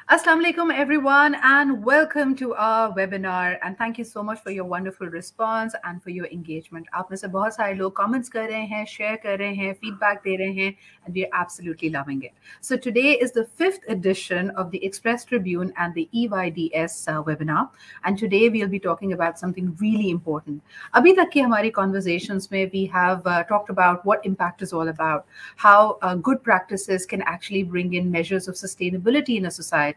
Assalamu alaikum everyone and welcome to our webinar and thank you so much for your wonderful response and for your engagement. आप में से बहुत सारे लोग comments कर रहे हैं, share कर रहे हैं, feedback दे रहे हैं and we are absolutely loving it. So today is the 5th edition of the Express Tribune and the EYDS webinar and today we'll be talking about something really important. अभी तक की हमारी conversations में we have talked about what impact is all about, how good practices can actually bring in measures of sustainability in a society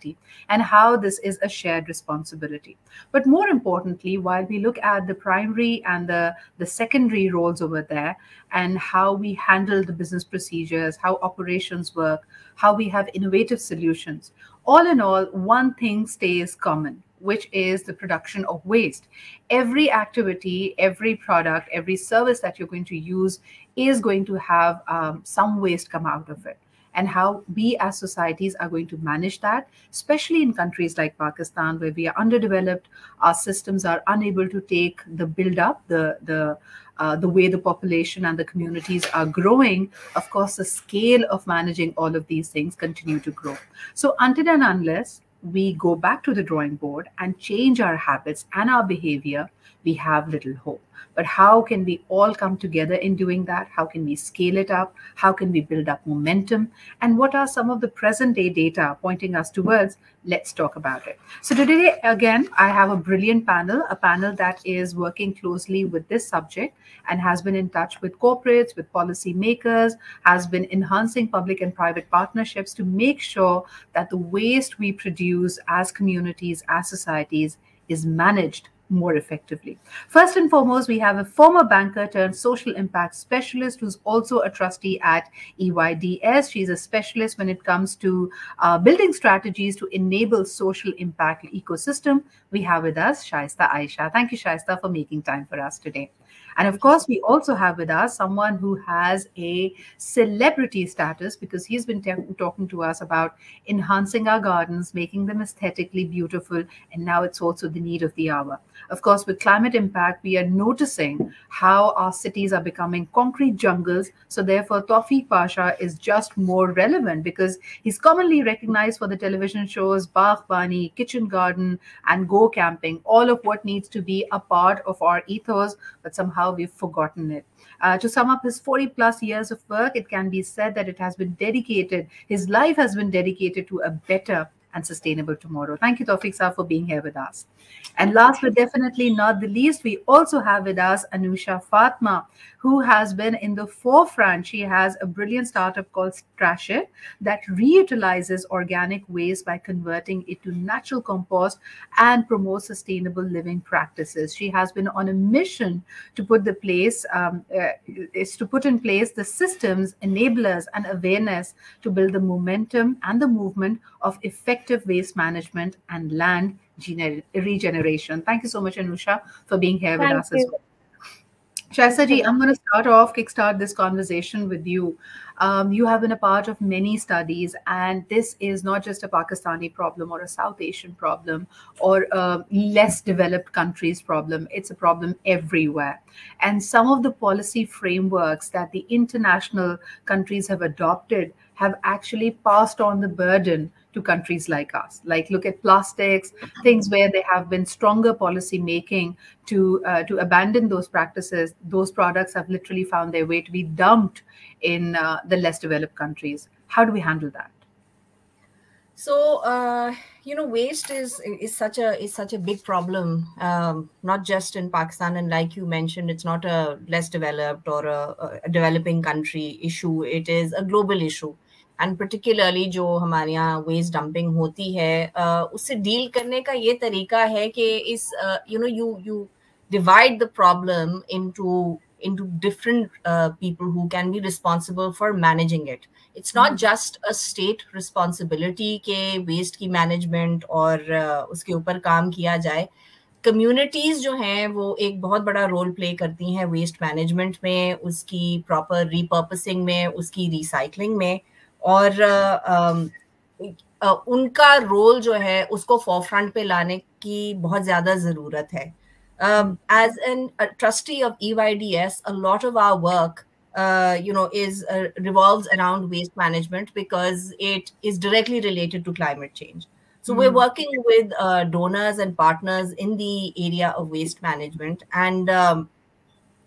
and how this is a shared responsibility. But more importantly, while we look at the primary and the secondary roles over there and how we handle the business procedures, how operations work, how we have innovative solutions, all in all, one thing stays common, which is the production of waste. Every activity, every product, every service that you're going to use is going to have some waste come out of it. And how we as societies are going to manage that, especially in countries like Pakistan, where we are underdeveloped, our systems are unable to take the build-up, the way the population and the communities are growing. Of course, the scale of managing all of these things continue to grow. So until and unless we go back to the drawing board and change our habits and our behavior, we have little hope. But how can we all come together in doing that? How can we scale it up? How can we build up momentum? And what are some of the present day data pointing us towards? Let's talk about it. So today, again, I have a brilliant panel, a panel that is working closely with this subject and has been in touch with corporates, with policy makers, has been enhancing public and private partnerships to make sure that the waste we produce as communities, as societies, is managed more effectively. First and foremost, we have a former banker turned social impact specialist who's also a trustee at EYDS. She's a specialist when it comes to building strategies to enable social impact ecosystem. We have with us Shaista Aisha. Thank you, Shaista, for making time for us today. And of course, we also have with us someone who has a celebrity status because he's been talking to us about enhancing our gardens, making them aesthetically beautiful, and now it's also the need of the hour. Of course, with climate impact, we are noticing how our cities are becoming concrete jungles. So therefore, Tawfiq Pasha is just more relevant because he's commonly recognized for the television shows Baghbani, Kitchen Garden, and Go Camping, all of what needs to be a part of our ethos, but somehow we've forgotten it. To sum up his 40 plus years of work, it can be said that it has been dedicated, his life has been dedicated to a better and sustainable tomorrow. Thank you, Tawfiq Sir, for being here with us. And last but definitely not the least, we also have with us Anusha Fatma, who has been in the forefront. She has a brilliant startup called Trash It that reutilizes organic waste by converting it to natural compost and promotes sustainable living practices. She has been on a mission to put in place the systems, enablers, and awareness to build the momentum and the movement of effective waste management and land regeneration. Thank you so much, Anusha, for being here with us as well. Shaista ji, I'm going to kickstart this conversation with you. You have been a part of many studies, and this is not just a Pakistani problem or a South Asian problem or a less developed countries problem. It's a problem everywhere. And some of the policy frameworks that the international countries have adopted have actually passed on the burden to countries like us. Like look at plastics, things where there have been stronger policy making to abandon those practices. Those products have literally found their way to be dumped in the less developed countries. How do we handle that? So waste is such a big problem, not just in Pakistan, and like you mentioned, it's not a less developed or a developing country issue. It is a global issue. And particularly जो हमारे यहाँ waste dumping होती है उससे deal करने का ये तरीका है कि इस you divide the problem into different people who can be responsible for managing it. It's not just a state responsibility के waste की management और उसके ऊपर काम किया जाए. कम्युनिटीज जो हैं वो एक बहुत बड़ा रोल प्ले करती हैं वेस्ट मैनेजमेंट में, उसकी प्रॉपर रीपर्पसिंग में, उसकी रिसाइकलिंग में, और उनका रोल जो है उसको फोरफ्रंट पे लाने की बहुत ज्यादा जरूरत है. As a trustee of EYDS, a lot of our work revolves around waste management because it is directly related to climate change. So we're working with donors and partners in the area of waste management. And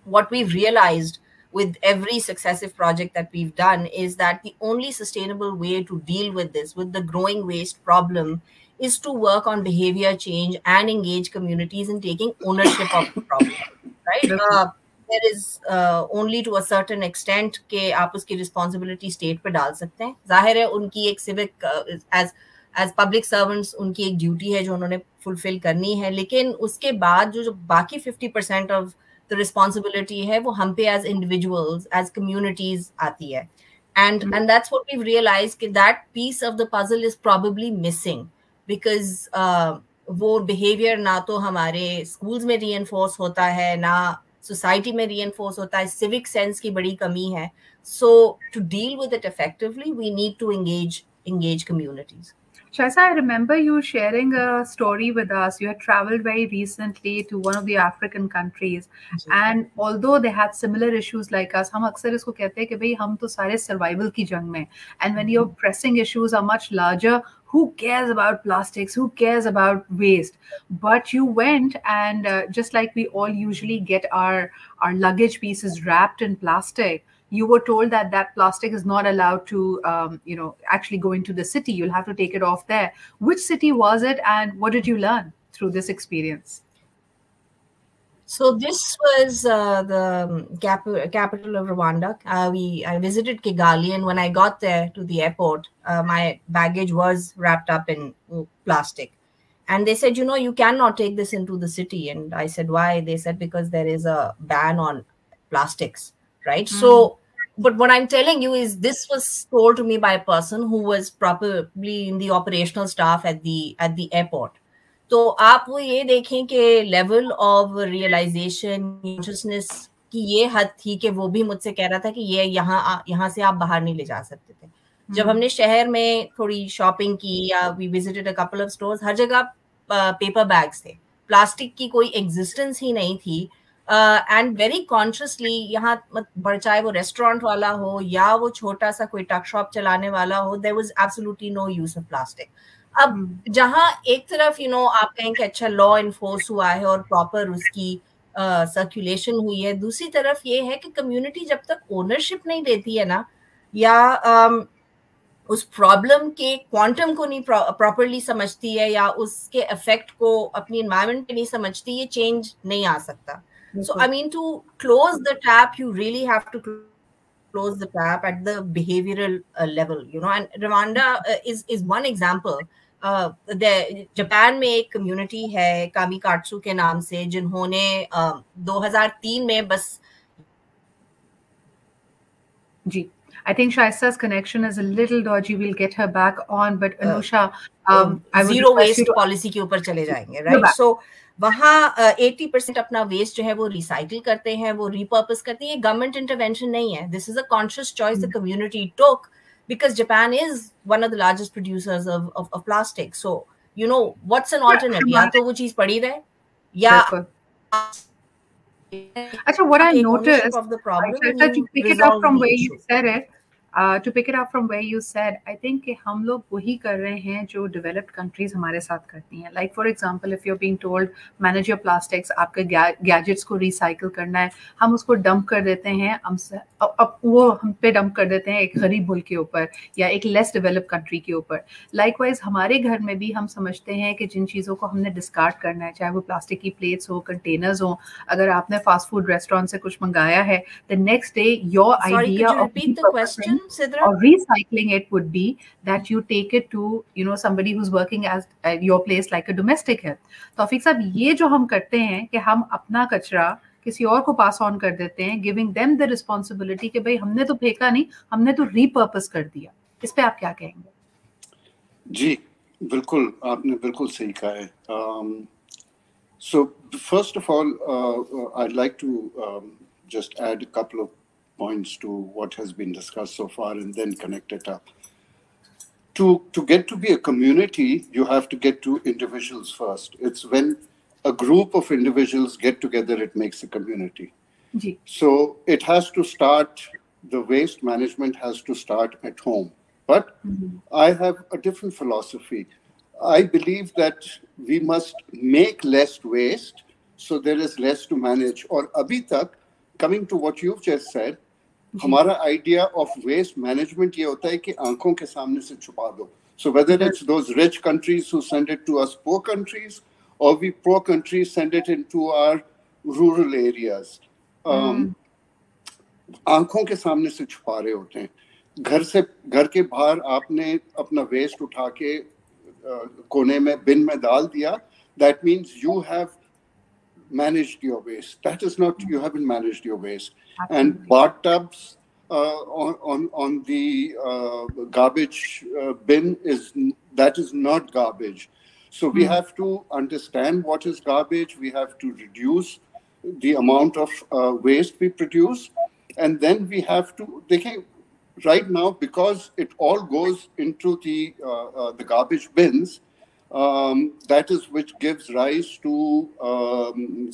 what we've realized with every successive project that we've done is that the only sustainable way to deal with this, with the growing waste problem, is to work on behavior change and engage communities in taking ownership of the problem, right? There is only to a certain extent के आप उसकी responsibility state पे डाल सकते हैं. जाहिर है उनकी एक civic as public servants उनकी एक duty है जो उन्होंने fulfill करनी है, लेकिन उसके बाद जो बाकी 50% of the responsibility है वो हम पे as individuals, as communities आती है. And that's what we've realized कि that piece of the puzzle is probably missing because वो behavior ना तो हमारे schools में reinforce होता है, ना society में reinforce होता है, civic sense की बड़ी कमी है. So to deal with it effectively, we need to engage communities. Shaisa, I remember you sharing a story with us. You had traveled very recently to one of the African countries, and although they had similar issues like us, हम अक्सर इसको कहते हैं कि भाई हम तो सारे survival की जंग में. And when your pressing issues are much larger, who cares about plastics? Who cares about waste? But you went and just like we all usually get our luggage pieces wrapped in plastic, you were told that that plastic is not allowed to, actually go into the city. You'll have to take it off there. Which city was it, and what did you learn through this experience? So this was the capital of Rwanda. I visited Kigali, and when I got there to the airport, my baggage was wrapped up in plastic. And they said, you cannot take this into the city. And I said, why? They said, because there is a ban on plastics, right? So, but what I'm telling you is this was told to me by a person who was probably in the operational staff at the airport. तो आप वो ये देखें कि level of realisation consciousness की ये हद थी कि वो भी मुझसे कह रहा था कि ये यहाँ से आप बाहर नहीं ले जा सकते थे. जब हमने शहर में थोड़ी शॉपिंग की या we visited a couple of stores, हर जगह पेपर बैग्स थे, प्लास्टिक की कोई एग्जिस्टेंस ही नहीं थी. एंड वेरी कॉन्शियसली यहाँ चाहे वो रेस्टोरेंट वाला हो या वो छोटा सा कोई टक शॉप चलाने वाला हो, there was absolutely no use of plastic. अब जहां एक तरफ आप कहें कि अच्छा लॉ इन्फोर्स हुआ है और प्रॉपर उसकी सर्कुलेशन हुई है, दूसरी तरफ ये है कि कम्युनिटी जब तक ओनरशिप नहीं देती है ना, या उस प्रॉब्लम के क्वांटम को नहीं प्रॉपरली समझती है या उसके इफेक्ट को अपनी एनवायरनमेंट पे नहीं समझती, ये चेंज नहीं आ सकता. So I mean, to close the tap, you really have to close the tap at the behavioral level, and Rwanda is one example. Japan में एक कम्युनिटी है कामिकाट्सु के नाम से, जिन्होंने 2003 में बस जी. I think Shaista's connection is a little dodgy. We'll get her back on. But Anusha, zero waste policy के ऊपर चले जाएंगे, right? So वहाँ 80% अपना वेस्ट जो है वो रिसाइकिल करते हैं, वो रिपर्पस करते हैं. गवर्नमेंट इंटरवेंशन नहीं है. This is a conscious choice the community took because Japan is one of the largest producers of plastic. So, what's an alternative? या तो वो चीज पड़ी रहे, या Actually, what I noticed, to pick it up from where you said it, I think कि हम लोग वही कर रहे हैं जो developed countries हमारे साथ करती हैं. Like for example, if you're being told manage your plastics, आपके gadgets को recycle करना है, हम उसको dump कर देते हैं, अब वो हम पे dump कर देते हैं एक गरीब मुल्क के ऊपर या एक less developed country के ऊपर. Likewise, हमारे घर में भी हम समझते हैं कि जिन चीज़ों को हमने discard करना है, चाहे वो प्लास्टिक की plates हो, containers हो, अगर आपने fast food restaurant से कुछ मंगाया है, the next day your idea of repeat the question, Sidra? Or recycling it would be that you take it to somebody who's working at your place like a domestic help. तौफीक साहब, ये जो हम करते हैं कि हम अपना कचरा किसी और को पास ऑन कर देते हैं, giving them the responsibility कि भाई हमने तो फेंका नहीं, हमने तो repurpose कर दिया. इस पे आप क्या कहेंगे? जी बिल्कुल, आपने बिल्कुल सही कहा है. So first of all, I'd like to just add a couple of points to what has been discussed so far and then connect it up. To get to be a community, you have to get to individuals first. It's when a group of individuals get together, it makes a community. Ji. So it has to start, the waste management has to start at home. But I have a different philosophy. I believe that we must make less waste so there is less to manage. Or abhi tak, coming to what you've just said, हमारा idea of waste management ये होता है कि आंखों के सामने से छुपा दो. So whether it's those rich countries who send it to us poor countries, or we poor countries send it into our rural areas, आंखों के सामने से छुपा रहे होते हैं. घर के बाहर आपने अपना वेस्ट उठा के कोने में बिन में डाल दिया. That means you have managed your waste. That is not, you haven't managed your waste. And bathtubs on the garbage bin is not garbage. So we have to understand what is garbage. We have to reduce the amount of waste we produce, and then we have to. Right now, because it all goes into the garbage bins. That is which gives rise to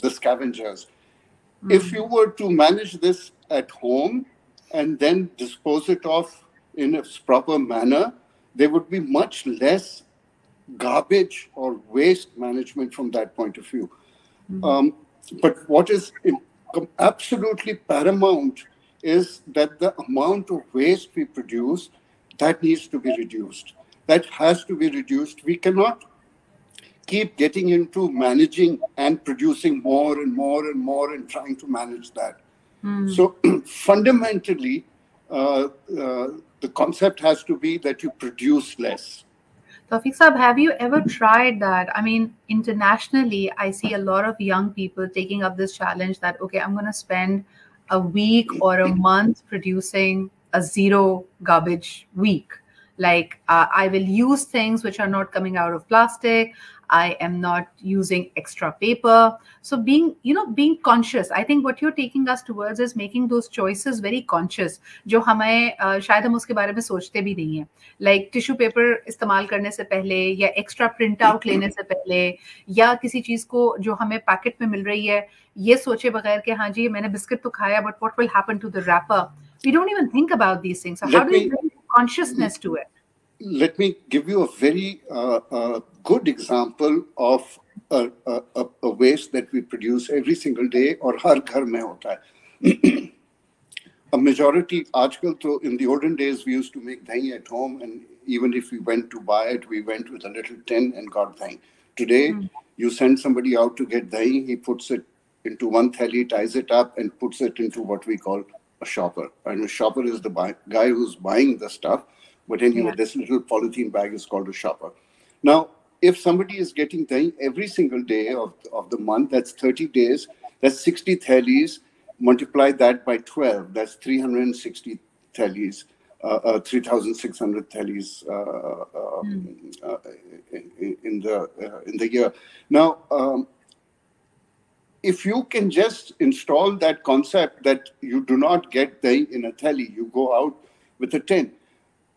the scavengers. If you were to manage this at home and then dispose it off in a proper manner, there would be much less garbage or waste management from that point of view. But what is absolutely paramount is that the amount of waste we produce, that needs to be reduced. That has to be reduced. We cannot keep getting into managing and producing more and more and more and trying to manage that. So fundamentally, the concept has to be that you produce less. Tawfiq Saab, have you ever tried that? I mean, internationally, I see a lot of young people taking up this challenge that, okay, I'm going to spend a week or a month producing a zero garbage week. Like I will use things which are not coming out of plastic. I am not using extra paper. So being conscious, I think what you're taking us towards is making those choices very conscious. जो हमें शायद हम उसके बारे में सोचते भी नहीं हैं. Like टिश्यू पेपर इस्तेमाल करने से पहले या एक्स्ट्रा प्रिंट आउट लेने से पहले या किसी चीज को जो हमें पैकेट में मिल रही है ये सोचे बगैर कि हाँ जी मैंने बिस्किट तो खाया but what will happen to the wrapper? We don't even think about these things. So how do we bring consciousness to it? Let me give you a very good example of a waste that we produce every single day or हर घर में होता है. A majority, आजकल तो, in the olden days we used to make dahi at home, and even if we went to buy it, we went with a little tin and got dahi. Today, you send somebody out to get dahi, he puts it into one thali, ties it up and puts it into what we call a shopper. And a shopper is the guy who's buying the stuff. But anyway, this little polythene bag is called a shopper. Now, if somebody is getting dahi every single day of the month, that's 30 days, that's 60 thalis. Multiply that by 12, that's 360 thalis, 3,600 thalis in the year. Now, if you can just install that concept that you do not get dahi in a thali, you go out with a tin.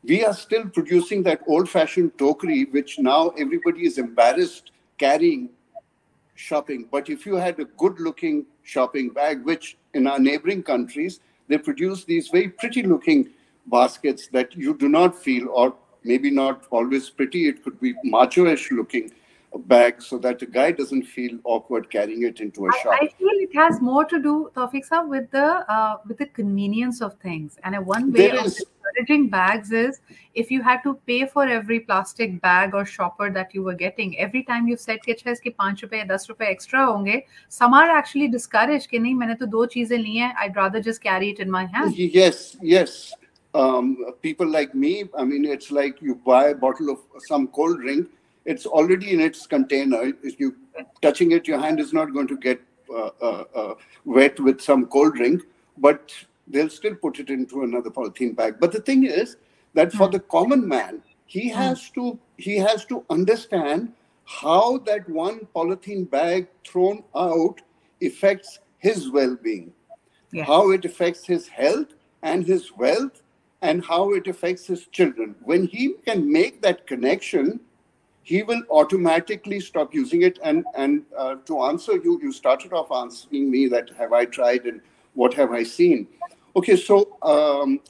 We are still producing that old-fashioned tokri, which now everybody is embarrassed carrying shopping. But if you had a good-looking shopping bag, which in our neighboring countries, they produce these very pretty-looking baskets that you do not feel, or maybe not always pretty, it could be macho-ish looking bag, so that the guy doesn't feel awkward carrying it into a shop. I feel it has more to do, Tawfiq Saab, with the convenience of things. And one way of discouraging bags is if you had to pay for every plastic bag or shopper that you were getting, every time you said कि अच्छा इसके 5 रुपए 10 रुपए extra होंगे, some are actually discouraged कि नहीं मैंने तो 2 चीजें ली हैं, I'd rather just carry it in my hand. Yes. People like me, I mean, it's like you buy a bottle of some cold drink. It's already in its container. If you touching it, your hand is not going to get wet with some cold drink, but they'll still put it into another polythene bag. But the thing is that for the common man, he has to understand how that one polythene bag thrown out affects his well-being, how it affects his health and his wealth, and how it affects his children. When he can make that connection, he will automatically stop using it. And to answer you, you started off asking me that have I tried and what have I seen? Okay, so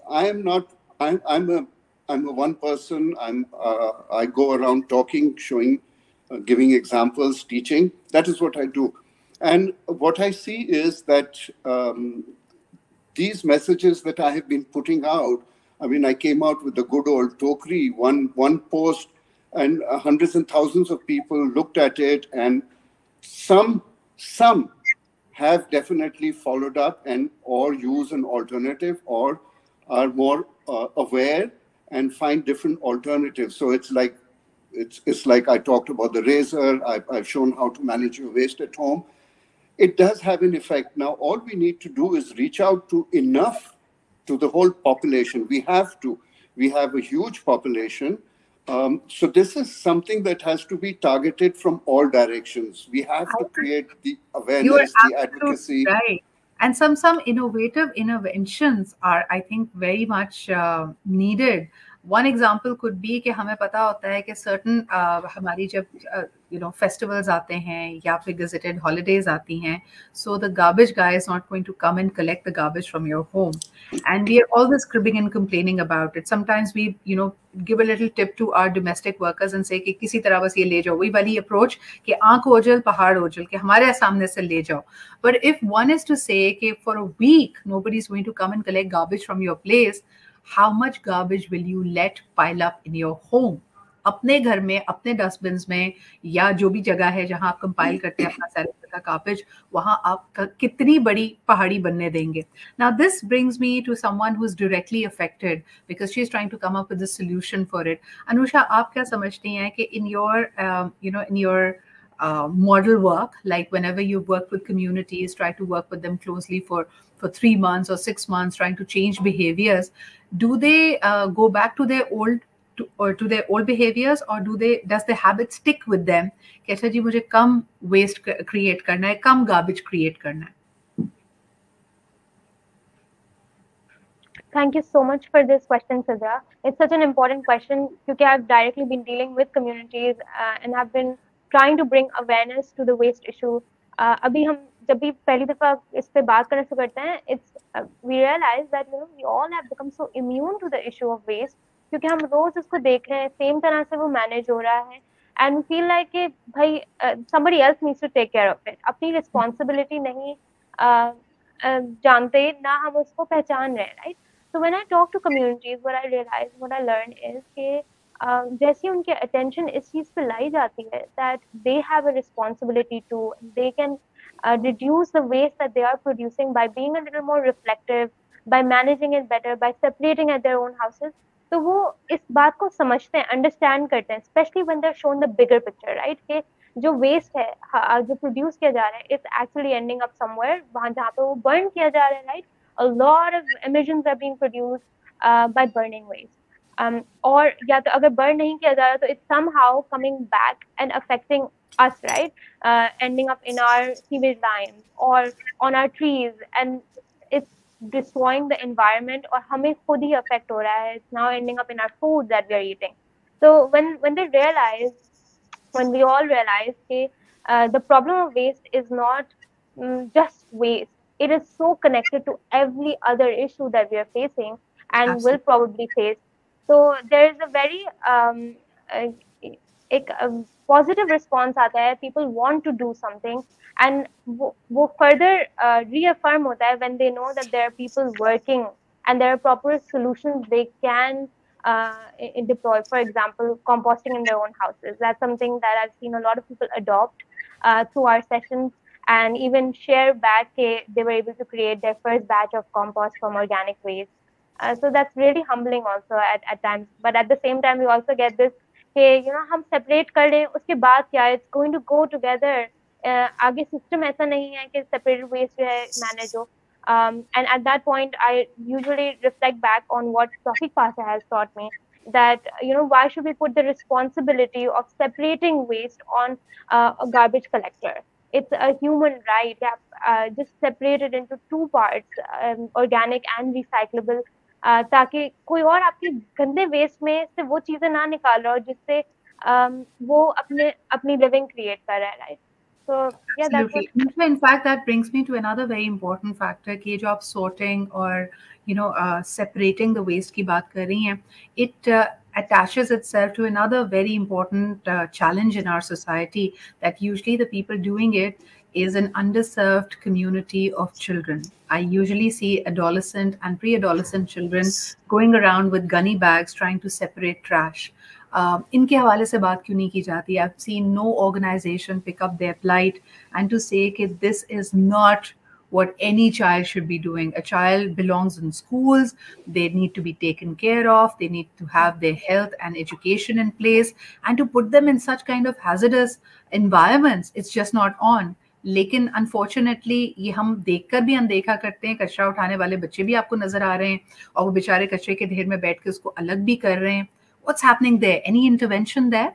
I'm I'm a one person. I go around talking, showing, giving examples, teaching. That is what I do. And what I see is that these messages that I have been putting out, I mean, I came out with the good old Tokri, one post, and hundreds and thousands of people looked at it, and some have definitely followed up and or use an alternative or are more aware and find different alternatives. So it's like I talked about the razor. I've shown how to manage your waste at home. It does have an effect. Now, all we need to do is reach out to enough, to the whole population. We have to. We have a huge population. So this is something that has to be targeted from all directions. We have to create the You are awareness, the absolutely advocacy. right. And some innovative interventions are, I think, very much needed. One example could be कि हमें पता होता है कि certain हमारी जब festivals आते हैं या फिर gazetted holidays आती हैं, so the garbage guy is not going to come and collect the garbage from your home, and we are always cribbing and complaining about it. Sometimes we give a little tip to our domestic workers and say कि किसी तरह बस ये ले जाओ, वही वाली approach कि आंख ओझल पहाड़ ओझल कि हमारे सामने से ले जाओ. But if one is to say कि for a week nobody is going to come and collect garbage from your place, how much garbage will you let pile up in your home? अपने घर में, अपने dustbins में या जो भी जगह है जहां आप कंपाइल करते हैं अपना सैलरी का गार्बेज, वहां आप कितनी बड़ी पहाड़ी बनने देंगे? Now this brings me to someone who's directly affected because she's trying to come up with a solution for it. Anusha, आप क्या समझती हैं कि in your model work, like whenever you work with communities, try to work with them closely for 3 months or 6 months, trying to change behaviors, do they go back to their old behaviors, or does the habit stick with them कि अच्छा जी मुझे कम waste create करना है, कम garbage create करना है? Thank you so much for this question, Sidra. It's such an important question because I've directly been dealing with communities and have been trying to bring awareness to the waste issue. अभी हम जब भी पहली दफा इस पे बात करना शुरू करते हैं, we realize that we all have become so immune to the issue of waste क्योंकि हम रोज उसको देख रहे हैं, सेम तरह से वो मैनेज हो रहा है, and we feel like कि भाई somebody else needs to take care of it. अपनी responsibility नहीं जानते, ना हम उसको पहचान रहे हैं, right? So when I talk to communities, what I realize, what I learn is कि जैसे उनके attention इस चीज पे लाई जाती है that they have a responsibility to, they can reduce the waste that they are producing by being a little more reflective, by managing it better, by separating at their own houses. तो वो इस बात को समझते हैं, understand करते हैं, especially when they're shown the bigger picture, right? कि जो waste है, जो produce किया जा रहा है, it's actually ending up somewhere वहाँ जहाँ पे वो burn किया जा रहा है, right? A lot of emissions are being produced by burning waste. और या तो अगर burn नहीं किया जा रहा तो it's somehow coming back and affecting us, right? Ending up in our sewage lines or on our trees, and it's destroying the environment और हमें खुद ही affect हो रहा है. It's now ending up in our food that we are eating. So when they realize, when we all realize that the problem of waste is not just waste, it is so connected to every other issue that we are facing and Absolutely. will probably face. So there is a very positive response आता है, people want to do something, and वो further reaffirm होता है when they know that there are people working and there are proper solutions they can deploy. For example, composting in their own houses. That's something that I've seen a lot of people adopt through our sessions, and even share back they were able to create their first batch of compost from organic waste. So that's really humbling also at times. But at the same time, we also get this कि हम separate कर लें, उसके बाद क्या, it's going to go together. आगे system ऐसा नहीं है कि separated waste जो है manage हो. And at that point, I usually reflect back on what Tawfiq Pasha has taught me, that why should we put the responsibility of separating waste on a garbage collector? It's a human right. Just separate it into two parts, organic and recyclable, ताकि कोई और आपके गंदे waste में से वो चीजें ना निकाल रहा हो जिससे वो अपनी लिविंग क्रिएट कर रहा है, right? So yeah, that was. Absolutely. In fact, that brings me to another very important factor कि जो आप sorting or separating the waste की बात कर रही हैं, it attaches itself to another very important challenge in our society, that usually the people doing it is an underserved community of children. I usually see adolescent and pre-adolescent children going around with gunny bags trying to separate trash. इनके हवाले से बात क्यों नहीं की जाती? I've seen no organization pick up their plight and to say that this is not what any child should be doing. A child belongs in schools, they need to be taken care of, they need to have their health and education in place, and to put them in such kind of hazardous environments, it's just not on. लेकिन unfortunately ये हम देखकर भी अनदेखा करते हैं. कचरा उठाने वाले बच्चे भी आपको नजर आ रहे हैं और वो बेचारे कचरे के ढेर में बैठ के उसको अलग भी कर रहे हैं. What's happening there? Any intervention there?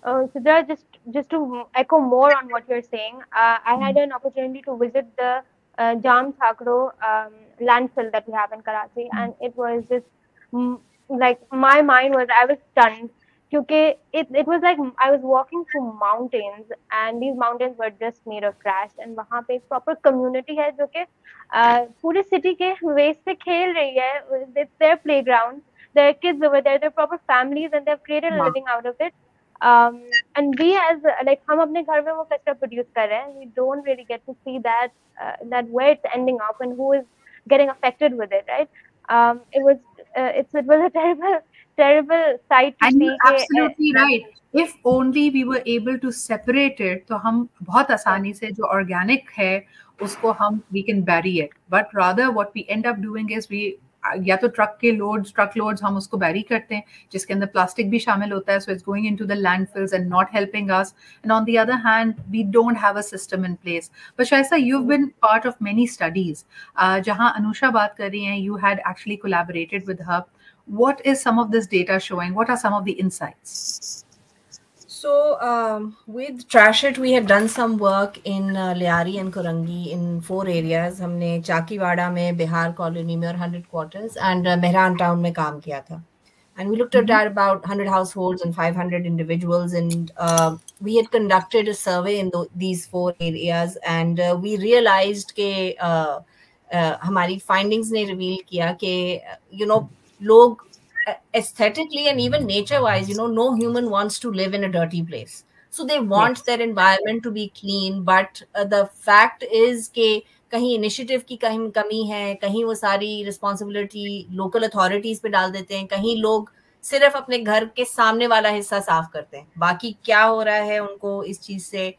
Sidra, just to echo more on what you're saying, I had an opportunity to visit the Jam Thakro landfill that we have in Karachi, and it was just like my mind was, I was stunned. Because it was like I was walking through mountains, and these mountains were just made of trash, and वहाँ पे एक proper community है जो कि पूरे city के waste से खेल रही है. It's their playground. There are kids over there. They're proper families, and they've created a living out of it. And we as like हम अपने घर में वो कचरा produce कर रहे हैं. We don't really get to see that where it's ending up and who is getting affected with it, right? It was a terrible sight to And see. you're absolutely right. If only we were able to separate it, तो हम बहुत आसानी से जो organic है उसको हम we can bury it. But rather what we end up doing is we या तो truck loads हम उसको bury करते हैं जिसके अंदर plastic भी शामिल होता है, so it's going into the landfills and not helping us. And on the other hand, we don't have a system in place. But Shaista, you've been part of many studies. जहाँ अनुषा बात कर रही हैं, you had actually collaborated with her. What is some of this data showing? What are some of the insights? So with Trashit, we had done some work in Liari and Korangi in 4 areas. हमने चाकीवाड़ा में, Bihar colony में और 100 quarters and Mehran town में काम किया था. And we looked at about 100 households and 500 individuals, and we had conducted a survey in these 4 areas, and we realized कि हमारी findings ने reveal किया कि लोग aesthetically and even nature wise, no human wants to live in a dirty place. So they want their environment to be clean, but the fact is कि कहीं initiative की कहीं कमी है, कहीं वो सारी रिस्पॉन्सिबिलिटी लोकल अथॉरिटीज पे डाल देते हैं, कहीं लोग सिर्फ अपने घर के सामने वाला हिस्सा साफ करते हैं, बाकी क्या हो रहा है उनको इस चीज से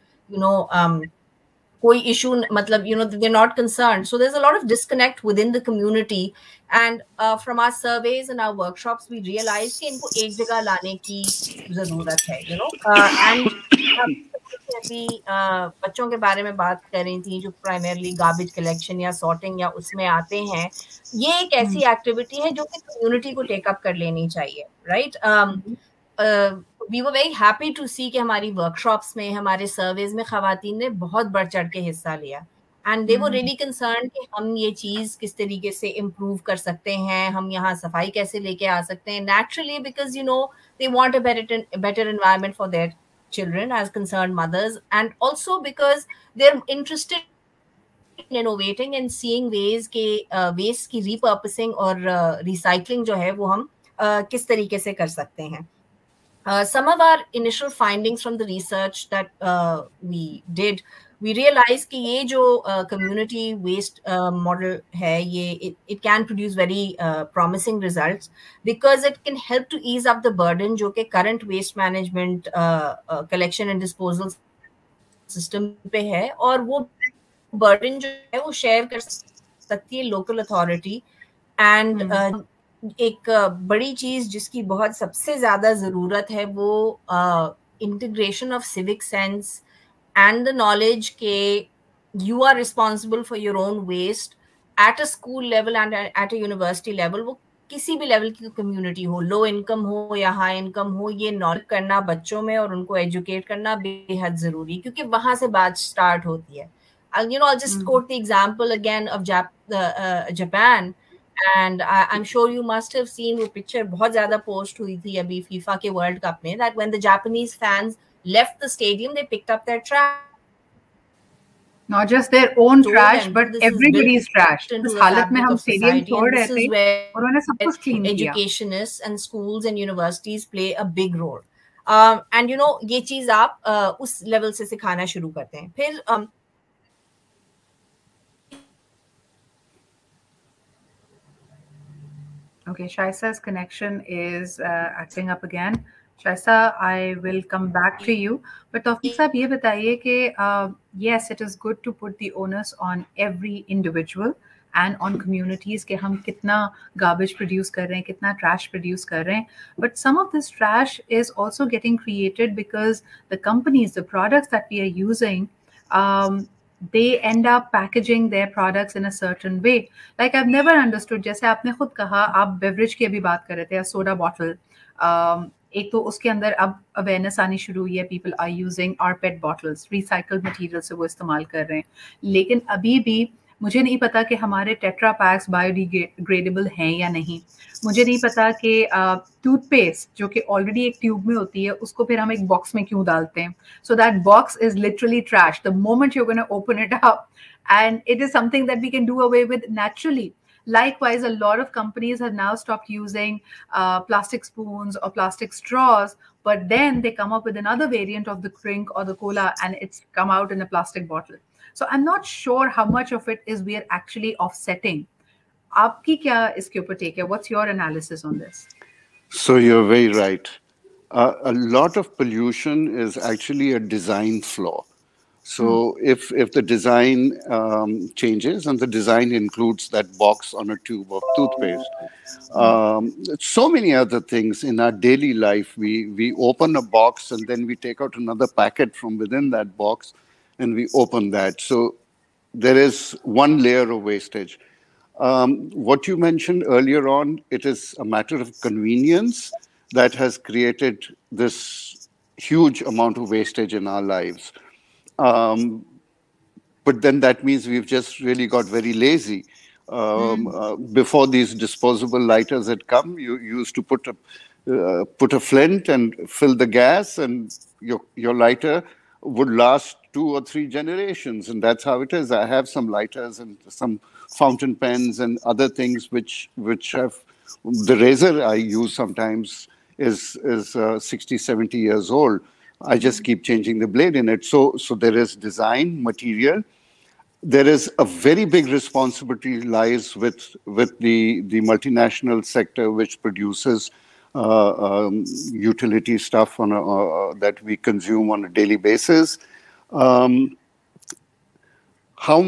कोई issue, matlab, they're not concerned. So there's a lot of disconnect within the community, and from our surveys and our workshops we realized कि इनको एक जगह लाने की जरूरत है, and अभी बच्चों के बारे में बात कर रही थी जो प्राइमरली गार्बेज कलेक्शन या सॉर्टिंग या उसमें आते हैं, ये एक ऐसी एक्टिविटी है जो कि कम्युनिटी को टेकअप कर लेनी चाहिए, right? We were very happy to see कि हमारी वर्कशॉप्स में, हमारे सर्वेज में खवातीन ने बहुत बढ़ चढ़ के हिस्सा लिया, and they were really concern कि हम ये चीज किस तरीके से इम्प्रूव कर सकते हैं, हम यहाँ सफाई कैसे लेके आ सकते हैं, naturally because they want a better environment for their children as concerned mothers, and also because they're interested in innovating and seeing ways के waste की repurposing और recycling जो है वो हम किस तरीके से कर सकते हैं. Some of our initial findings from the research that we did, we realized कि ये जो community waste model है, ये it can produce very promising results because it can help to ease up the burden जो कि current waste management collection and disposal system पे है, और वो burden जो है वो share कर सकती है local authority. And एक बड़ी चीज जिसकी बहुत सबसे ज्यादा जरूरत है वो integration of civic sense and the knowledge के you are responsible for your own waste at a school level and at a university level. वो किसी भी लेवल की कम्युनिटी हो, लो इनकम हो या हाई इनकम हो, ये नॉलेज करना बच्चों में और उनको एजुकेट करना बेहद जरूरी, क्योंकि वहां से बात स्टार्ट होती है. I'll just quote the example again of Japan. And I'm sure you must have seen वो picture बहुत ज़्यादा post हुई थी अभी FIFA के World Cup में, that when the Japanese fans left the stadium, they picked up their trash. Not just their own trash, but this is built everybody's trash. into इस the हालत में fabric हम of stadium society, छोड़ and रहे this थे is where और उन्होंने सब कुछ क्लीन किया. educationists and schools and universities play a big role. And ये चीज आप उस लेवल से सिखाना शुरू करते हैं. फिर Okay, Shaisa's connection is acting up again. Shaisa, I will come back to you. But Tawfiq साहब ये बताइए कि yes, it is good to put the onus on every individual and on communities कि हम कितना garbage produce कर रहे हैं, कितना trash produce कर रहे हैं. But some of this trash is also getting created because the companies, the products that we are using, they end up packaging their products in a certain way. Like I've never understood, जैसे आपने खुद कहा, आप beverage की अभी बात कर रहे थे, soda bottle. एक तो उसके अंदर अब awareness आनी शुरू हुई है, people are using our PET bottles, recycled material से वो इस्तेमाल कर रहे हैं. लेकिन अभी भी मुझे नहीं पता कि हमारे टेट्रा पैक्स बायोडिग्रेडेबल हैं या नहीं. मुझे नहीं पता कि टूथपेस्ट जो कि ऑलरेडी एक ट्यूब में होती है उसको फिर हम एक बॉक्स में क्यों डालते हैं. So that box is literally trash the moment you gonna open it up, and it is something that we can do away with naturally. Likewise, a lot of companies have now stopped using plastic spoons or plastic straws, but then they come up with another variant of the drink or the cola and it's come out in a plastic bottle. So I'm not sure how much of it is we are actually offsetting. Aapki kya iske upar take hai? What's your analysis on this? So you're very right. A lot of pollution is actually a design flaw. So if the design changes, and the design includes that box on a tube of toothpaste, so many other things in our daily life, we open a box and then we take out another packet from within that box and we open that. So there is one layer of wastage. What you mentioned earlier on, it is a matter of convenience that has created this huge amount of wastage in our lives. But then that means we've just really got very lazy. Before these disposable lighters had come, you used to put a flint and fill the gas, and your lighter would last 2 or 3 generations, and that's how it is. I have some lighters and some fountain pens and other things which have the razor I use sometimes is 60, 70 years old. I just keep changing the blade in it. So there is design, material. There is a very big responsibility lies with the multinational sector which produces utility stuff on that we consume on a daily basis. How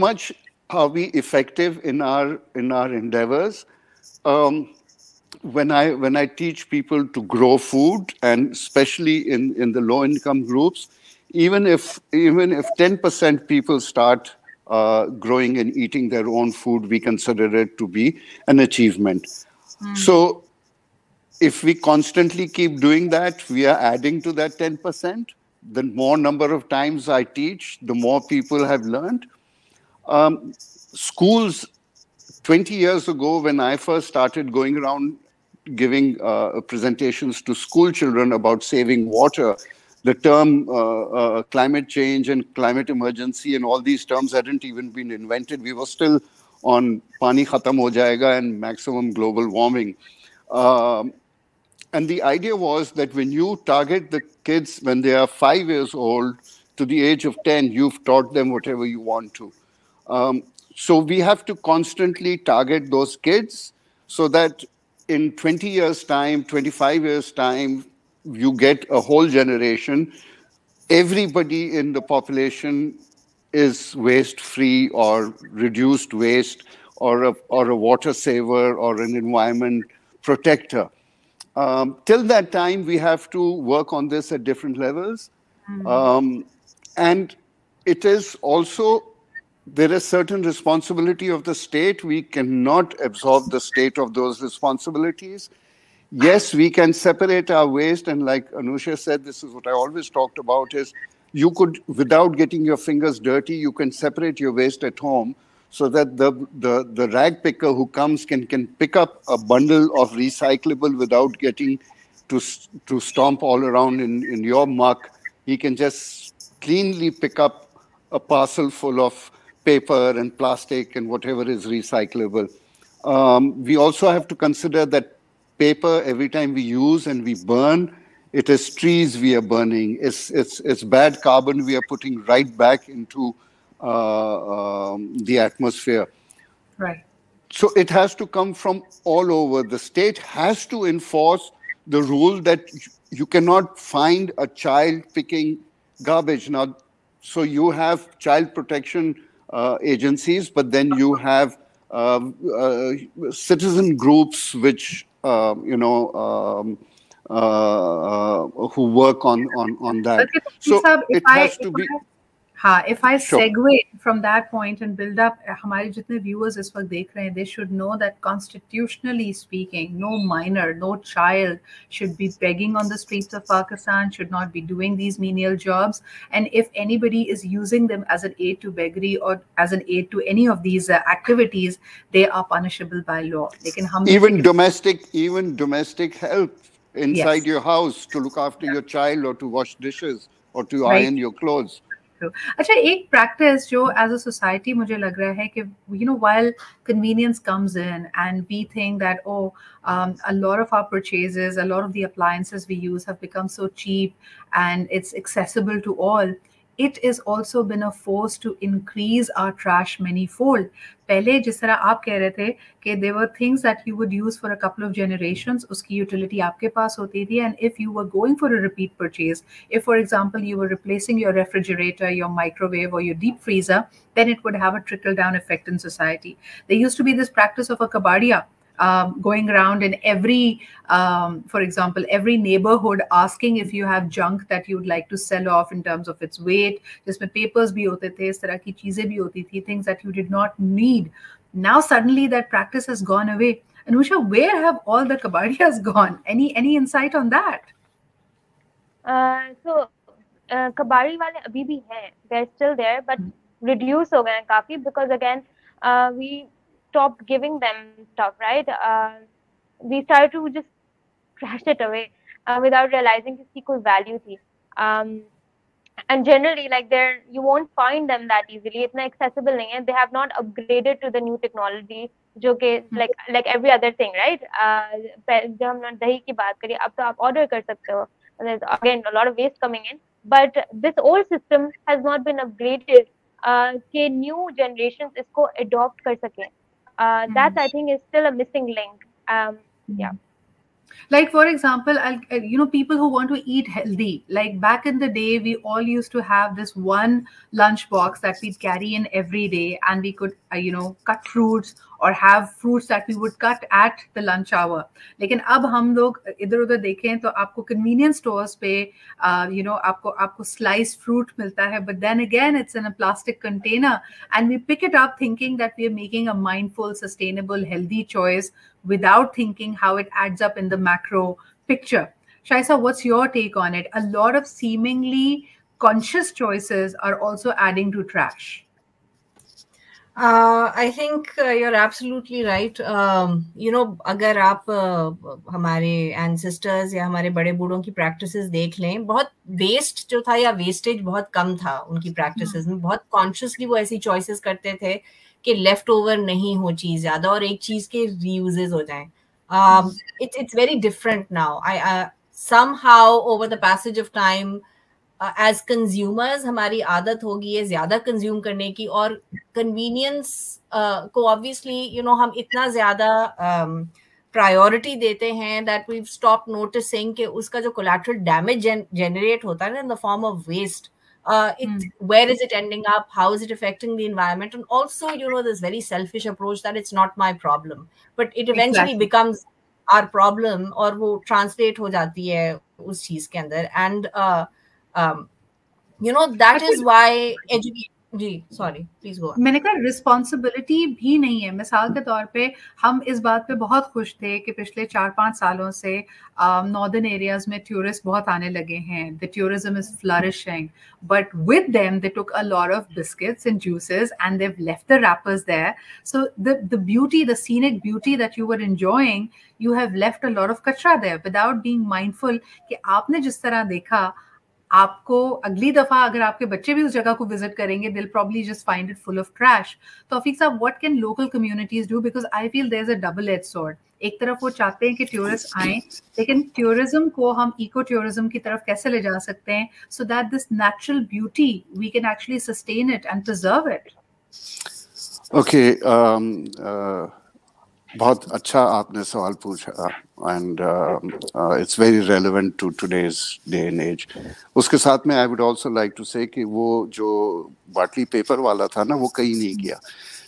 much are we effective in our endeavors? When I teach people to grow food, and especially in the low income groups, even if 10% people start growing and eating their own food, we consider it to be an achievement. So if we constantly keep doing that, we are adding to that 10%. The more number of times I teach, the more people have learned. Schools, 20 years ago, when I first started going around giving presentations to school children about saving water, the term climate change and climate emergency and all these terms hadn't even been invented. We were still on pani khatam ho jayega and maximum global warming. And the idea was that when you target the kids when they are 5 years old to the age of 10, you've taught them whatever you want to. So we have to constantly target those kids so that in 20 years' time, 25 years' time, you get a whole generation. Everybody in the population is waste-free or reduced waste or a water saver or an environment protector. Till that time, we have to work on this at different levels. And it is also, there is certain responsibility of the state. We cannot absolve the state of those responsibilities. Yes, we can separate our waste. And like Anusha said, this is what I always talked about is you could, without getting your fingers dirty, you can separate your waste at home so that the rag picker who comes can pick up a bundle of recyclable without getting to stomp all around in your muck. he can just cleanly pick up a parcel full of paper and plastic and whatever is recyclable. We also have to consider that paper, every time we use and we burn, it is trees we are burning. It's bad carbon we are putting right back into the atmosphere. Right. So it has to come from all over. The state has to enforce the rule that you cannot find a child picking garbage. Now, so you have child protection agencies, but then you have citizen groups which who work on that. Okay, So Sab, it has to be. हाँ, if I Sure. segue from that point and build up, हमारे जितने viewers इस वक्त देख रहे हैं, they should know that constitutionally speaking, no minor, no child should be begging on the streets of Pakistan, should not be doing these menial jobs. And if anybody is using them as an aid to beggary or as an aid to any of these activities, they are punishable by law. लेकिन हम Even domestic help inside Yes. your house to look after your child or to wash dishes or to Right. iron your clothes. अच्छा, एक practice जो as a society मुझे लग रहा है कि while convenience comes in and we think that a lot of our purchases, a lot of the appliances we use have become so cheap and it's accessible to all, it is also been a force to increase our trash manyfold. पहले जिस तरह आप कह रहे थे कि there were things that you would use for a couple of generations, उसकी utility आपके पास होती थी, and if you were going for a repeat purchase, if for example you were replacing your refrigerator, your microwave or your deep freezer, then it would have a trickle down effect in society. There used to be this practice of a kabadia, going around in every, for example, every neighborhood asking if you have junk that you'd like to sell off in terms of its weight. जिसमें papers भी होते थे, इस तरह की चीजें भी होती थी, things that you did not need. Now suddenly that practice has gone away. Anusha, where have all the kabadiyas gone? Any insight on that? So कबाड़ी वाले अभी भी हैं, they're still there, but reduce हो गए हैं काफी, because again we stopped giving them stuff, right? We started to just trash it away without realizing कि इसकी कोई value थी. And generally, like, you won't find them that easily. इतना accessible नहीं है. They have not upgraded to the new technology, जो कि like every other thing, right? जब हमने दही की बात करी, अब तो आप order कर सकते हो. There's again a lot of waste coming in, but this old system has not been upgraded कि new generations इसको adopt कर सकें. That I think is still a missing link. Yeah. Like, for example, people who want to eat healthy, like back in the day, we all used to have this one lunch box that we'd carry in every day, and we could, cut fruits or have fruits that we would cut at the lunch hour. लेकिन अब हम लोग इधर उधर देखें तो आपको convenience stores पे, आपको sliced fruit मिलता है, but then again it's in a plastic container, and we pick it up thinking that we are making a mindful, sustainable, healthy choice without thinking how it adds up in the macro picture. Shaisa, what's your take on it? A lot of seemingly conscious choices are also adding to trash. I think you're absolutely right. अगर आप हमारे ancestors या हमारे बड़े बूढ़ों की practices देख लें, बहुत waste जो था या wastage बहुत कम था उनकी practices में. बहुत consciously वो ऐसी choices करते थे कि leftover नहीं हो चीज ज़्यादा और एक चीज के reuses हो जाएं. It's very different now. I somehow over the passage of time, as consumers हमारी आदत होगी है ज़्यादा consume करने की, और convenience को obviously हम इतना ज़्यादा priority देते हैं that we've stopped noticing कि उसका जो collateral damage generate होता है ना in the form of waste, where is it ending up, how is it affecting the environment, and also this very selfish approach that it's not my problem, but it eventually becomes our problem, और वो translate हो जाती है उस चीज के अंदर. And that is why ji sorry please go on. मैंने कहा रिस्पॉन्सिबिलिटी भी नहीं है. मिसाल के तौर पे हम इस बात पे बहुत खुश थे कि पिछले 4-5 सालों से नॉर्दर्न एरियाज में टूरिस्ट बहुत आने लगे हैं. The tourism is flourishing, but with them they took a lot of biscuits and juices and they left the wrappers there. So the beauty, the scenic beauty that you were enjoying, you have left a lot of kachra there without being mindful कि आपने जिस तरह देखा आपको अगली दफा अगर आपके बच्चे भी उस जगह को विजिट करेंगे, they'll probably just find it full of trash. तौफीक साहब, what can local communities do? Because I feel there's a double-edged sword. एक तरफ वो चाहते हैं कि टूरिस्ट आए, लेकिन टूरिज्म को हम इको टूरिज्म की तरफ कैसे ले जा सकते हैं so that this natural beauty we can actually sustain it and preserve it. Okay, बहुत अच्छा आपने सवाल पूछा and it's very relevant to today's day and age. उसके साथ में I would also like to say कि वो जो बाटली पेपर वाला था ना, वो कहीं नहीं गया.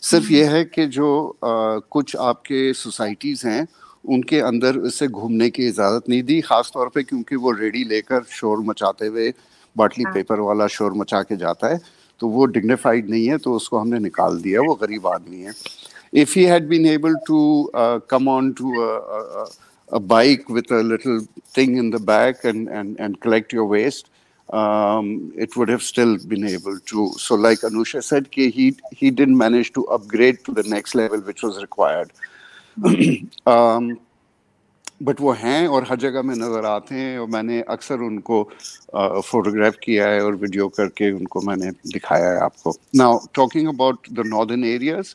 सिर्फ ये है कि जो कुछ आपके सोसाइटीज़ हैं उनके अंदर इससे घूमने की इजाज़त नहीं दी, ख़ास तौर पे क्योंकि वो रेडी लेकर शोर मचाते हुए बाटली पेपर वाला शोर मचा के जाता है, तो वो डिग्निफाइड नहीं है, तो उसको हमने निकाल दिया. वो गरीब आदमी है. If he had been able to come on to a bike with a little thing in the back and collect your waste, it would have still been able to. So like Anusha said, he didn't manage to upgrade to the next level which was required. But वो हैं और हर जगह में नज़र आते हैं, और मैंने अक्सर उनको फोटोग्राफ किया है और वीडियो करके उनको मैंने दिखाया है आपको. Now talking about the northern areas,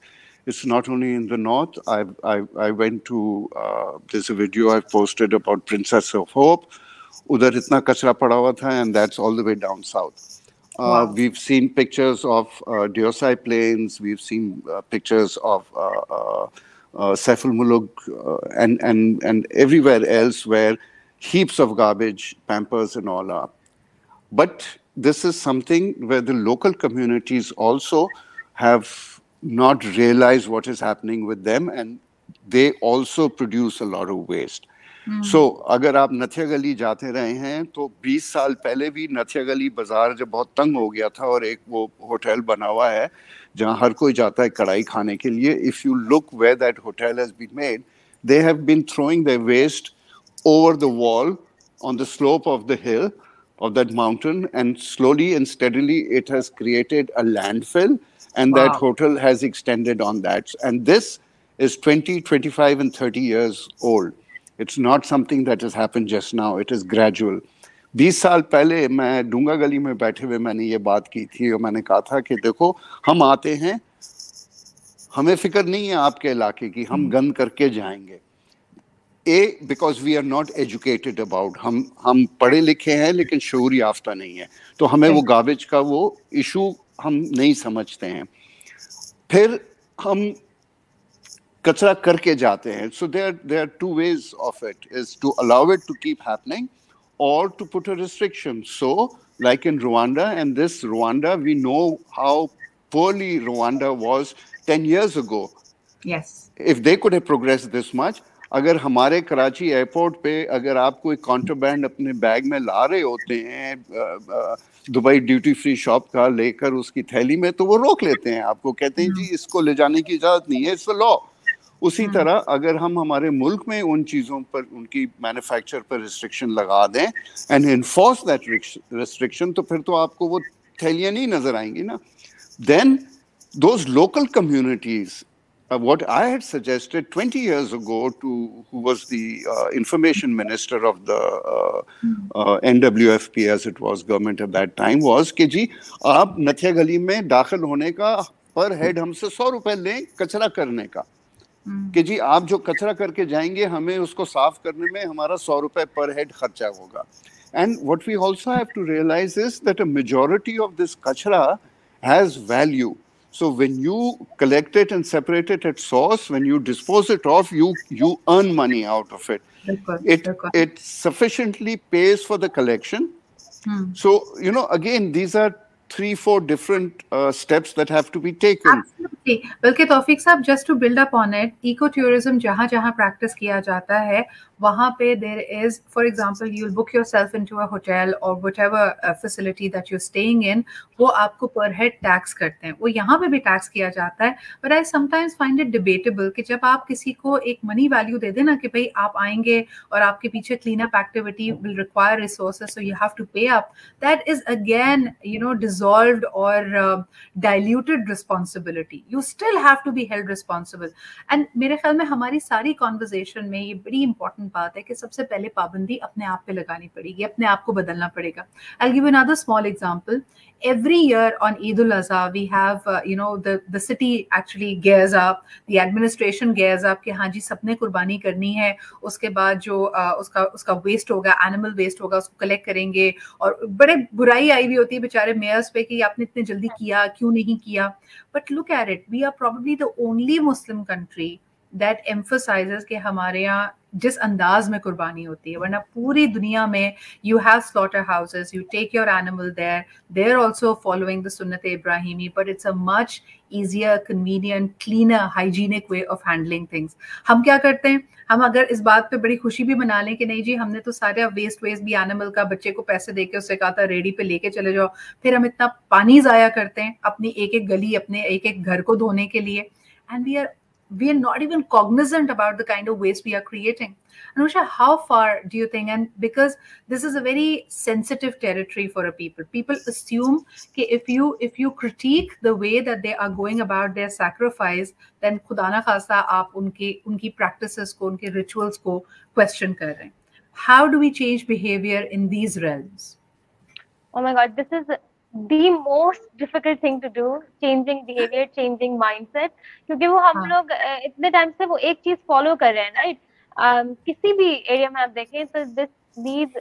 it's not only in the north. I went to there's a video I posted about Princess of Hope. उधर इतना कचरा पड़ा हुआ था, and that's all the way down south. Wow. We've seen pictures of Diosai Plains. We've seen pictures of Saiful Muluk and everywhere else where heaps of garbage, Pampers and all are. But this is something where the local communities also have not realize what is happening with them, and they also produce a lot of waste. So अगर आप नथिया गली जाते रहे हैं तो 20 साल पहले भी नथिया गली बाजार जब बहुत तंग हो गया था और एक वो होटल बना हुआ है जहाँ हर कोई जाता है कढ़ाई खाने के लिए, if you look where that hotel has been made, they have been throwing their waste over the wall on the slope of the hill of that mountain, and slowly and steadily it has created a landfill. And that hotel has extended on that. And this is 20, 25, and 30 years old. It's not something that has happened just now. It is gradual. 20 साल पहले मैं डूंगा गली में बैठे हुए मैंने ये बात की थी, और मैंने कहा था कि देखो, हम आते हैं, हमें फिक्र नहीं है आपके इलाके की, हम गंद करके जाएंगे. Because we are not educated about, हम पढ़े लिखे हैं लेकिन शऊर याफ्ता नहीं है, तो हमें वो गार्बेज का वो इशू हम नहीं समझते हैं. फिर हम कचरा करके जाते हैं. So there are two ways of it, is to allow it to keep happening or to put a restriction. So like in Rwanda, and this Rwanda, we know how poorly Rwanda was 10 years ago. Yes. If they could have progressed this much, अगर हमारे Karachi airport पे अगर आप कोई contraband अपने bag में ला रहे होते हैं दुबई ड्यूटी फ्री शॉप का लेकर उसकी थैली में, तो वो रोक लेते हैं आपको, कहते हैं जी इसको ले जाने की इजाज़त नहीं है, इट्स अ लॉ. उसी तरह अगर हम हमारे मुल्क में उन चीज़ों पर, उनकी मैन्युफैक्चर पर रिस्ट्रिक्शन लगा दें एंड इन्फोर्स दैट रिस्ट्रिक्शन, तो फिर तो आपको वो थैलियाँ नहीं नज़र आएंगी ना. Then those local communities, what I had suggested 20 years ago to who was the information minister of the NWFP, as it was government at that time, was कि जी आप नथिया गली में दाखिल होने का पर हेड हमसे 100 रुपए लें कचरा करने का, कि जी आप जो कचरा करके जाएंगे हमें उसको साफ करने में हमारा 100 रुपए पर हेड खर्चा होगा. And what we also have to realize is that a majority of this kachra has value. So when you collect it and separate it at source, when you dispose it off, you earn money out of it. It sufficiently pays for the collection. So, you know, again, these are 3-4 different steps that have to be taken. Absolutely. बल्कि तौफीक साहब, just to build up on it, eco tourism जहाँ जहाँ practice किया जाता है वहाँ पे there is, for example, you'll book yourself into a hotel or whatever facility that you're staying in, वो आपको per head tax करते हैं. वो यहाँ पे भी tax किया जाता है. But I sometimes find it debatable कि जब आप किसी को एक money value दे देना कि भाई आप आएंगे और आपके पीछे clean up activity will require resources, so you have to pay up. That is again, you know, dissolved or diluted responsibility. you still have to be held responsible. And मेरे ख्याल में हमारी सारी कॉन्वर्जेशन में ये बड़ी इंपॉर्टेंट बात है कि सबसे पहले पाबंदी अपने आप पे लगानी पड़ेगी, अपने आप को बदलना पड़ेगा. I'll give you another small example. Every year on Eid al-Adha, we have, the city actually gears up, the administration gears up कि हाँ जी सबने कुर्बानी करनी है, उसके बाद जो उसका वेस्ट होगा, एनिमल वेस्ट होगा, उसको कलेक्ट करेंगे. और बड़े बुराई आई भी होती है बेचारे मेयर्स पे कि आपने इतने जल्दी किया, क्यों नहीं किया. But look at it, we are probably the only Muslim country that emphasises कि हमारे यहाँ जिस अंदाज में कुर्बानी होती है, वरना पूरी दुनिया में you have slaughterhouses, you take your animal there, they're also following the Sunnat Ibrahimi, but it's a much easier, convenient, cleaner, hygienic way of handling things. हम क्या करते हैं, हम अगर इस बात पे बड़ी खुशी भी मना लें कि नहीं जी हमने तो सारे वेस्ट भी एनिमल का, बच्चे को पैसे देके उससे कहा था रेडी पे लेके चले जाओ, फिर हम इतना पानी जाया करते हैं अपनी एक एक गली, अपने एक एक घर को धोने के लिए, and we are not even cognizant about the kind of waste we are creating. Anusha, how far do you think, and because this is a very sensitive territory for a people assume that if you critique the way that they are going about their sacrifice, then खुदा ना खास्ता आप उनकी practices को, उनके rituals को question कर रहे हैं. How do we change behavior in these realms? Oh my God, this is the most difficult thing to do, changing behavior, changing mindset, क्योंकि वो हम लोग इतने टाइम से वो एक चीज फॉलो कर रहे हैं, राइट? किसी भी एरिया में आप देखें तो this needs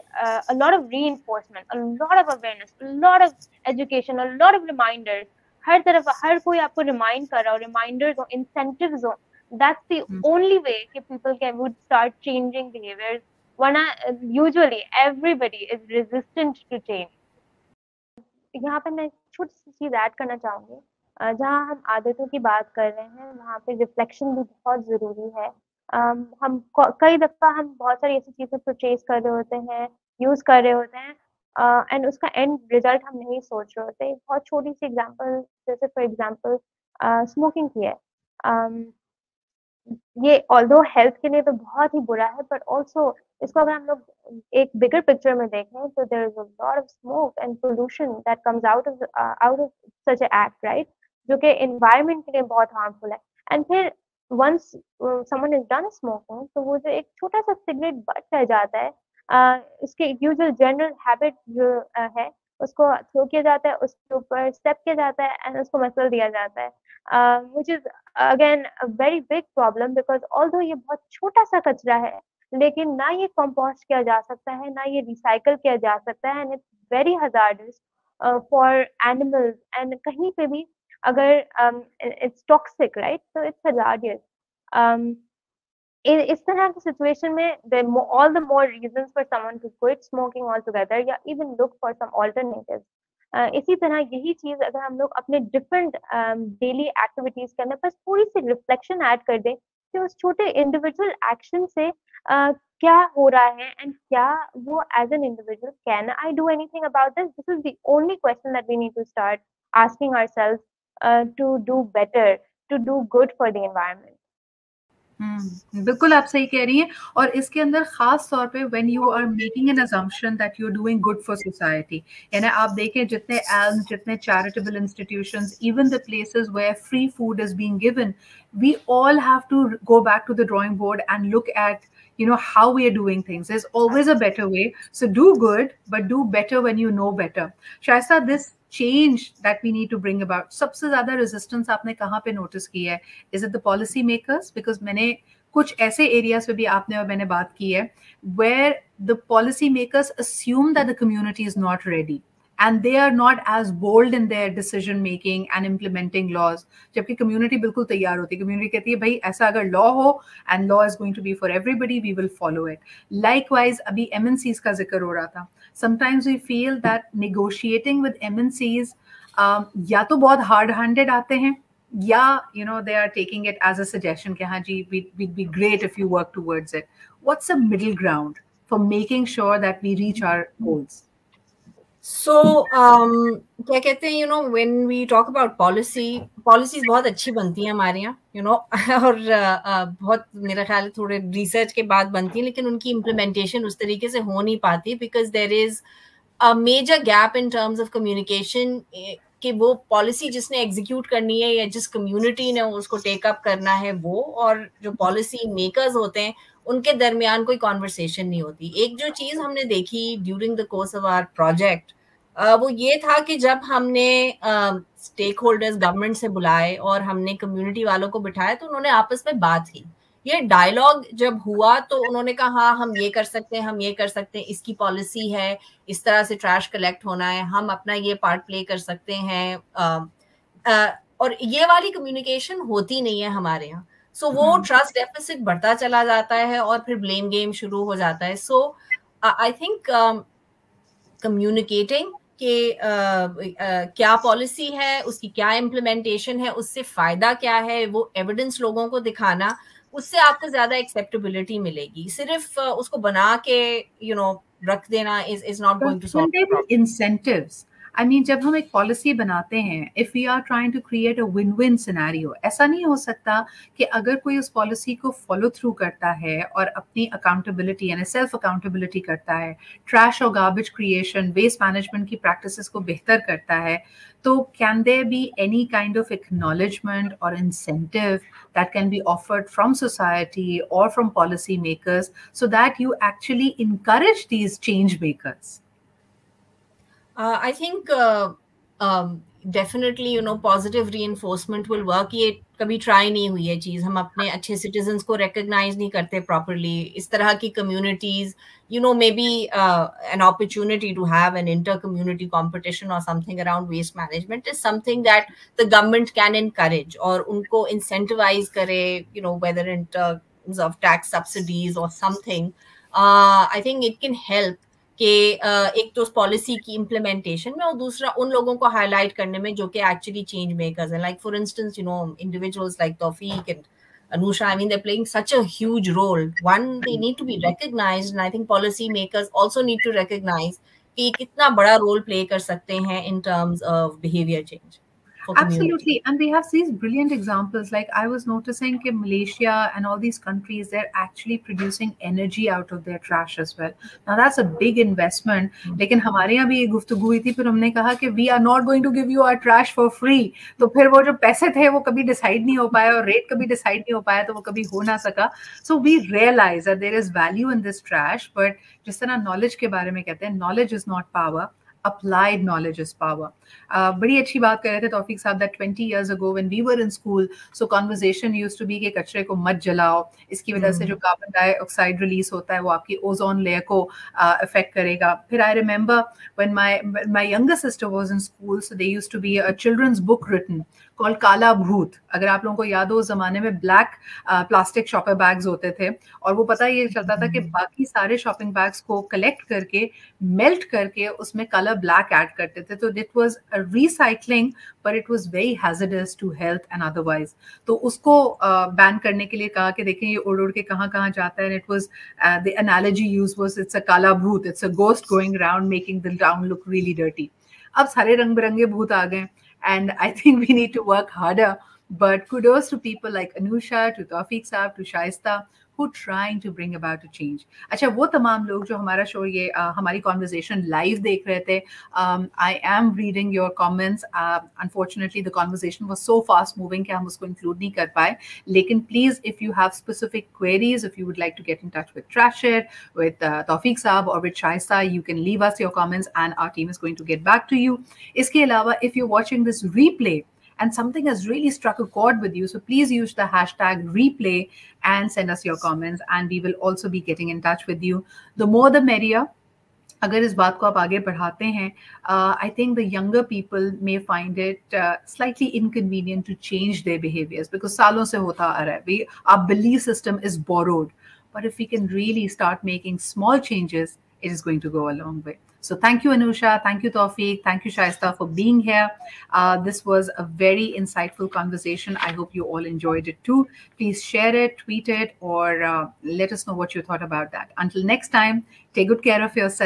a lot of reinforcement, a lot of awareness, a lot of education, a lot of reminders. हर तरफ हर कोई आपको रिमाइंड कर रहा हो, reminders हो, incentives हो. That's the only way कि people would start changing behaviors. वरना usually everybody is resistant to change. यहाँ पे मैं छोटी सी चीज ऐड करना चाहूंगी. जहाँ हम आदतों की बात कर रहे हैं वहाँ पे रिफ्लेक्शन भी बहुत जरूरी है. हम कई दफा हम बहुत सारी ऐसी चीजें परचेज कर रहे होते हैं, यूज कर रहे होते हैं, एंड उसका एंड रिजल्ट हम नहीं सोच रहे होते. बहुत छोटी सी एग्जांपल, जैसे फॉर एग्जांपल स्मोकिंग की है. ये ऑल्दो हेल्थ के लिए तो बहुत ही बुरा है, बट ऑल्सो इसको अगर हम लोग एक बिगर पिक्चर में देखें तो there is a lot of smoke and pollution that comes out of such a act, right, जो कि एनवायरनमेंट के लिए बहुत हार्मफुल है. एंड फिर once someone is done smoking, तो वो जो एक छोटा सा सिगरेट बट रह जाता है, इसके यूजुअल जनरल हैबिट जो है उसको थ्रो किया जाता है, उसके ऊपर स्टेप किया जाता है एंड उसको मसल दिया जाता है, which is again a very big problem because although ये बहुत छोटा सा कचरा है, लेकिन ना ये कंपोस्ट किया जा सकता है, ना ये रिसाइकल किया जा सकता है, and it's very hazardous for animals, and कहीं पे भी अगर it's toxic, right, so it's hazardous. इस तरह की सिचुएशन में all the more reasons for someone to quit smoking altogether या even look for some alternatives. इसी तरह यही चीज अगर हम लोग अपने डिफरेंट डेली एक्टिविटीज के अंदर बस थोड़ी सी रिफ्लेक्शन ऐड कर दें कि उस छोटे इंडिविजुअल एक्शन से क्या हो रहा है एंड क्या वो as an individual can I do anything about this. This is the only question that we need to start asking ourselves to do better, to do good for the environment. बिल्कुल आप सही कह रही हैं. और इसके अंदर खास तौर पे when you are making an assumption that you are doing good for society, यानी आप देखें जितने एल्म, जितने charitable institutions, even the places where free food is being given, we all have to go back to the drawing board and look at how we are doing things. There's always a better way. So do good, but do better when you know better. Shaista, this change that we need to bring about, सबसे ज़्यादा resistance आपने कहाँ पे notice की है? Is it the policy makers? Because मैंने कुछ ऐसे areas पे भी आपने और मैंने बात की है where the policy makers assume that the community is not ready. And they are not as bold in their decision making and implementing laws. जबकि community बिल्कुल तैयार होती है. Community कहती है भाई ऐसा अगर law हो and law is going to be for everybody, we will follow it. Likewise, अभी MNCs का जिक्र हो रहा था. Sometimes we feel that negotiating with MNCs या तो बहुत hard-handed आते हैं, या they are taking it as a suggestion कि हाँ जी we'd be great if you work towards it. What's the middle ground for making sure that we reach our goals? So क्या कहते हैं, when we talk about policies बहुत अच्छी बनती हैं हमारे यहाँ, और बहुत मेरा ख्याल थोड़े रिसर्च के बाद बनती हैं, लेकिन उनकी इम्प्लीमेंटेशन उस तरीके से हो नहीं पाती because there is a major gap in terms of communication कि वो पॉलिसी जिसने एग्जीक्यूट करनी है या जिस कम्युनिटी ने उसको टेकअप करना है वो और जो पॉलिसी मेकर्स होते हैं उनके दरमियान कोई कॉन्वर्सेशन नहीं होती। एक जो चीज हमने देखी during the course of our project वो ये था कि जब हमने स्टेक होल्डर्स गवर्नमेंट से बुलाए और हमने कम्युनिटी वालों को बिठाया तो उन्होंने आपस में बात की। ये डायलॉग जब हुआ तो उन्होंने कहा हाँ हम ये कर सकते हैं, हम ये कर सकते हैं, इसकी पॉलिसी है, इस तरह से ट्रैश कलेक्ट होना है, हम अपना ये पार्ट प्ले कर सकते हैं। और ये वाली कम्युनिकेशन होती नहीं है हमारे यहाँ। सो वो ट्रस्ट डेफिसिट बढ़ता चला जाता है और फिर ब्लेम गेम शुरू हो जाता है। सो आई थिंक कम्युनिकेटिंग कि क्या पॉलिसी है, उसकी क्या इम्प्लीमेंटेशन है, उससे फायदा क्या है, वो एविडेंस लोगों को दिखाना, उससे आपको ज्यादा एक्सेप्टेबिलिटी मिलेगी। सिर्फ उसको बना के रख देना is not going to solve the problem. Incentives. I mean, जब हम एक पॉलिसी बनाते हैं, if we are trying to create a win-win scenario, ऐसा नहीं हो सकता कि अगर कोई उस पॉलिसी को फॉलो थ्रू करता है और अपनी अकाउंटेबिलिटी यानी सेल्फ अकाउंटेबिलिटी करता है, ट्रैश और गार्बेज क्रिएशन, वेस्ट मैनेजमेंट की प्रैक्टिसेस को बेहतर करता है, तो can there be any kind of acknowledgement or incentive that can be offered from society or from policy makers so that you actually encourage these change makers? I think definitely positive reinforcement will work. ये कभी try नहीं हुई है चीज, हम अपने अच्छे citizens को रिकॉग्नाइज नहीं करते प्रॉपरली। इस तरह की communities maybe an opportunity to have an inter-community competition or something around waste management is something that the government can encourage और उनको incentivize करे, whether in terms of tax subsidies or something. I think it can help कि एक तो policy की implementation में और दूसरा उन लोगों को हाईलाइट करने में जो कि एक्चुअली चेंज मेकर्स हैं। Like for instance individuals like Taufiq and Anusha, I mean, they're playing such a huge role. One, they need to be recognized, and I think policy makers also need to recognize कि कितना बड़ा role play कर सकते हैं in terms of behavior change. Absolutely, and we have these brilliant examples. Like I was noticing that Malaysia and all these countries, they're actually producing energy out of their trash as well. Now that's a big investment. लेकिन हमारे यहाँ भी ये गुफ्तगू हुई थी, फिर हमने कहा कि we are not going to give you our trash for free. तो फिर वो जो पैसे थे वो कभी डिसाइड नहीं हो पाया और रेट कभी डिसाइड नहीं हो पाया, तो वो कभी हो ना सका. So we realize that there is value in this trash, but जिस तरह knowledge के बारे में कहते हैं, knowledge is not power. Applied knowledge is power. बड़ी अच्छी बात कर रहे थे तौफीक साहब that 20 years ago when we were in school, so conversation used to be कि कचरे को मत जलाओ, इसकी वजह से जो कार्बन डाइऑक्साइड रिलीज होता है वो आपकी ओजोन लेयर को अफेक्ट करेगा. फिर I remember when my younger sister was in school, so there used to be a children's book written called काला भूत. अगर आप लोगों को याद हो, उस जमाने में ब्लैक प्लास्टिक शॉपर बैग्स होते थे और वो पता ये चलता था कि बाकी सारे शॉपिंग बैग्स को कलेक्ट करके मेल्ट करके उसमें कलर ब्लैक ऐड करते थे. तो it was a recycling but it was very hazardous to health and otherwise. तो उसको बैन करने के लिए कहा कि देखें ये उड़ उड़ के कहाँ कहाँ जाता है. And it was the analogy use was it's a काला भूत, it's a ghost going around making the town look really dirty. अब सारे रंग बिरंगे भूत आ गए. And I think we need to work harder. But kudos to people like Anusha, to Tawfiq Saab, to Shaista, who trying to bring about a change. अच्छा, वो तमाम लोग जो हमारा शो ये हमारी conversation live देख रहे थे, I am reading your comments. Unfortunately, the conversation was so fast moving कि हम उसको include नहीं कर पाए. लेकिन please, if you have specific queries, if you would like to get in touch with Trashit, with Tawfiq Saab or with Shaista, you can leave us your comments and our team is going to get back to you. इसके अलावा, if you're watching this replay and something has really struck a chord with you, so please use the hashtag replay and send us your comments and we will also be getting in touch with you. The more the merrier. अगर इस बात को आप आगे बढ़ाते हैं, I think the younger people may find it slightly inconvenient to change their behaviors because सालों से होता आ रहा है. Our belief system is borrowed. But if we can really start making small changes, it is going to go a long way. So thank you, Anusha. Thank you, Tawfiq. Thank you, Shaista, for being here. This was a very insightful conversation. I hope you all enjoyed it too. Please share it, tweet it, or let us know what you thought about that. Until next time, take good care of yourself.